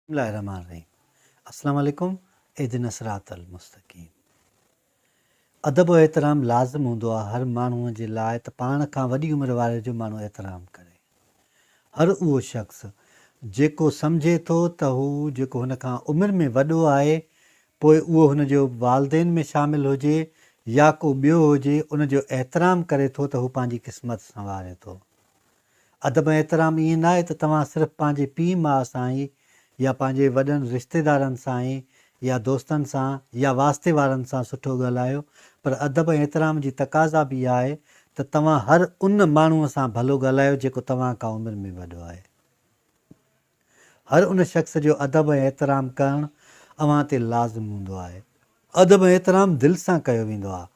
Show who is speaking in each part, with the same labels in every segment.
Speaker 1: बिस्मिल्लाहिर्रहमानिर्रहीम। अस्सलाम वालेकुम। इहदिना सिरातल मुस्तक़ीम। अदब और एहतराम लाज़िम हूंदो आहे हर माण्हूअ जे लाइ त पाण खां वॾी उमिरि वारे जो माण्हू एहतराम करे। हर उहो शख़्स जेको सम्झे थो त हू जेको हुन खां उमिरि में वॾो आहे, पोइ उहो हुनजो वालिदेन में शामिलु हुजे या को ॿियो हुजे, उनजो एहतराम करे थो त हू पंहिंजी क़िस्मत संवारे थो। अदब ऐं एहतराम ईअं न आहे त तव्हां सिर्फ़ु पंहिंजे पीउ माउ सां ई या पंहिंजे वॾनि रिश्तेदारनि सां ई या दोस्तनि सां या वास्ते वारनि सां सुठो ॻाल्हायो, पर अदब ऐं एहतराम जी तक़ाज़ा बि आहे त तव्हां हर उन माण्हूअ सां भलो ॻाल्हायो जेको तव्हां खां उमिरि में वॾो आहे। हर उन शख़्स जो अदब ऐं एहतराम करणु अव्हां ते लाज़िम हूंदो आहे। अदब ऐं एहतराम दिलि सां कयो वेंदो आहे,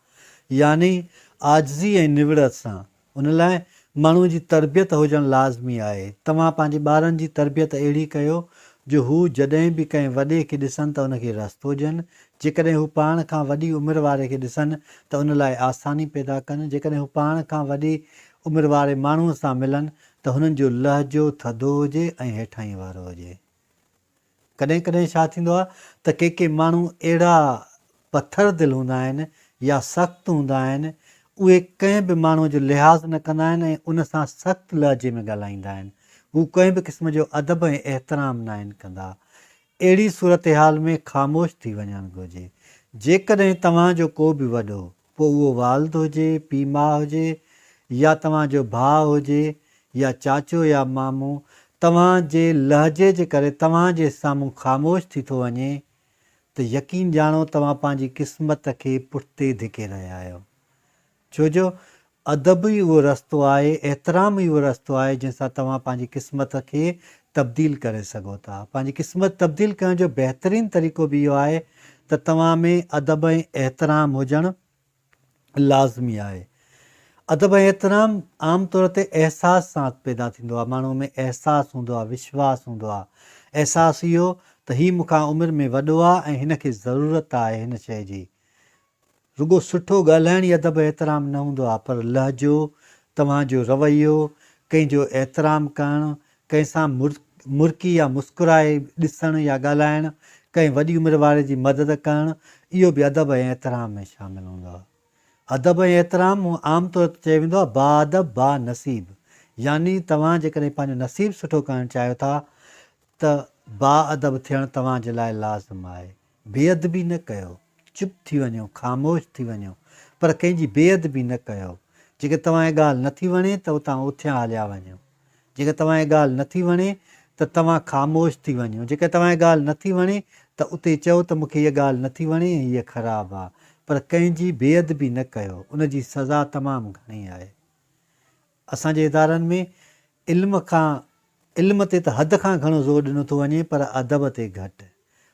Speaker 1: यानी आजिज़ी ऐं निवड़त सां। उन लाइ माण्हूअ जी तरबियत हुजणु लाज़मी आहे। तव्हां पंहिंजे ॿारनि जी तरबियत अहिड़ी कयो जो हू जॾहिं बि कंहिं वॾे खे ॾिसनि त उनखे रस्तो ॾियनि। जेकॾहिं हू पाण खां वॾी उमिरि वारे खे ॾिसनि त उन लाइ आसानी पैदा कनि। जेकॾहिं हू पाण खां वॾी उमिरि वारे माण्हूअ सां मिलनि त हुननि जो लहजो थधो हुजे ऐं हेठाहीं वारो हुजे। कॾहिं कॾहिं छा थींदो आहे त के माण्हू अहिड़ा पथर दिलि हूंदा आहिनि या सख़्तु हूंदा आहिनि, उहे कंहिं बि माण्हूअ जो लिहाज़ न कंदा आहिनि ऐं उन सां सख़्तु लहजे में ॻाल्हाईंदा आहिनि। हू कंहिं बि क़िस्म जो अदब ऐं एहतराम न आहिनि कंदा। अहिड़ी सूरत हाल में ख़ामोश थी वञणु घुरिजे। जेकॾहिं तव्हांजो को बि वॾो, पोइ उहो वालिद हुजे, पीउ माउ हुजे या तव्हांजो भाउ हुजे या चाचो या मामू, तव्हांजे लहजे जे करे तव्हांजे साम्हूं ख़ामोश थी थो वञे त यकीन ॼाणो तव्हां पंहिंजी क़िस्मत खे पुठिते धिके रहिया आहियो। छो जो अदब ई उहो रस्तो आहे, एहतराम ई उहो रस्तो आहे जंहिंसां तव्हां पंहिंजी क़िस्मत खे तब्दील करे सघो था। पंहिंजी क़िस्मत तब्दील करण जो बहितरीनु तरीक़ो बि इहो आहे त तव्हां में अदब ऐं एहतराम हुजणु लाज़मी आहे। अदब ऐं एहतराम आम तौर ते अहसास सां पैदा थींदो आहे। माण्हूअ में अहसासु हूंदो आहे, विश्वास हूंदो आहे। अहसासु इहो त हीउ मूंखां उमिरि में वॾो आहे ऐं हिन खे ज़रूरत आहे हिन शइ जी। रुॻो सुठो ॻाल्हाइण ई अदब एहतराम न हूंदो आहे, पर लहजो, तव्हांजो रवैयो, कंहिंजो एहतराम करणु, कंहिंसां मुर्की या मुस्कुराए ॾिसणु या ॻाल्हाइणु, कंहिं वॾी उमिरि वारे जी मदद करणु, इहो बि अदब ऐं एहतराम में शामिलु हूंदो आहे। अदब ऐं एहतराम आम तौर ते चयो वेंदो आहे बाअदब बा नसीब, यानी तव्हां जेकॾहिं पंहिंजो नसीबु सुठो करणु चाहियो था त बाअदब थियणु तव्हांजे लाइ लाज़िम आहे। बेअदबी न कयो, चुप थी वञो, ख़ामोश थी वञो, पर कंहिंजी बेअदबी न कयो। जेके तव्हांजी ॻाल्हि नथी वणे त उतां उथियां हलिया वञो। जेके तव्हांजी ॻाल्हि नथी वणे त तव्हां ख़ामोश थी वञो। जेके तव्हांजी ॻाल्हि नथी वणे त उते चओ त मूंखे इहा ॻाल्हि नथी वणे ऐं हीअ ख़राबु आहे, पर कंहिंजी बेअदबी न कयो। उनजी सज़ा तमामु घणी आहे। असांजे इदारनि में इल्म ते त हद खां घणो ज़ोर ॾिनो थो वञे, पर अदब ते घटि।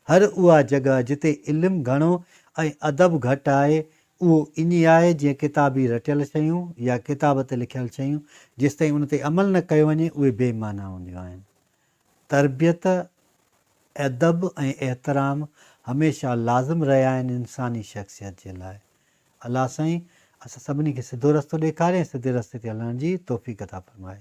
Speaker 1: हर उहा जॻह जिते इल्मु घणो ऐं अदब घटि आहे, उहो इन आहे जीअं किताबी रटियल शयूं या किताब ते लिखियल शयूं जेसिताईं उन ते अमल न कयो वञे उहे बेमाना हूंदियूं आहिनि। तरबियत, अदब ऐं एहतराम हमेशह लाज़िम रहिया आहिनि इंसानी शख़्सियत जे लाइ। अलाह साईं असां सभिनी खे सिधो रस्तो ॾेखारे ऐं सिधे रस्ते ते हलण जी तौफ़ीक़ अता फ़रमाए।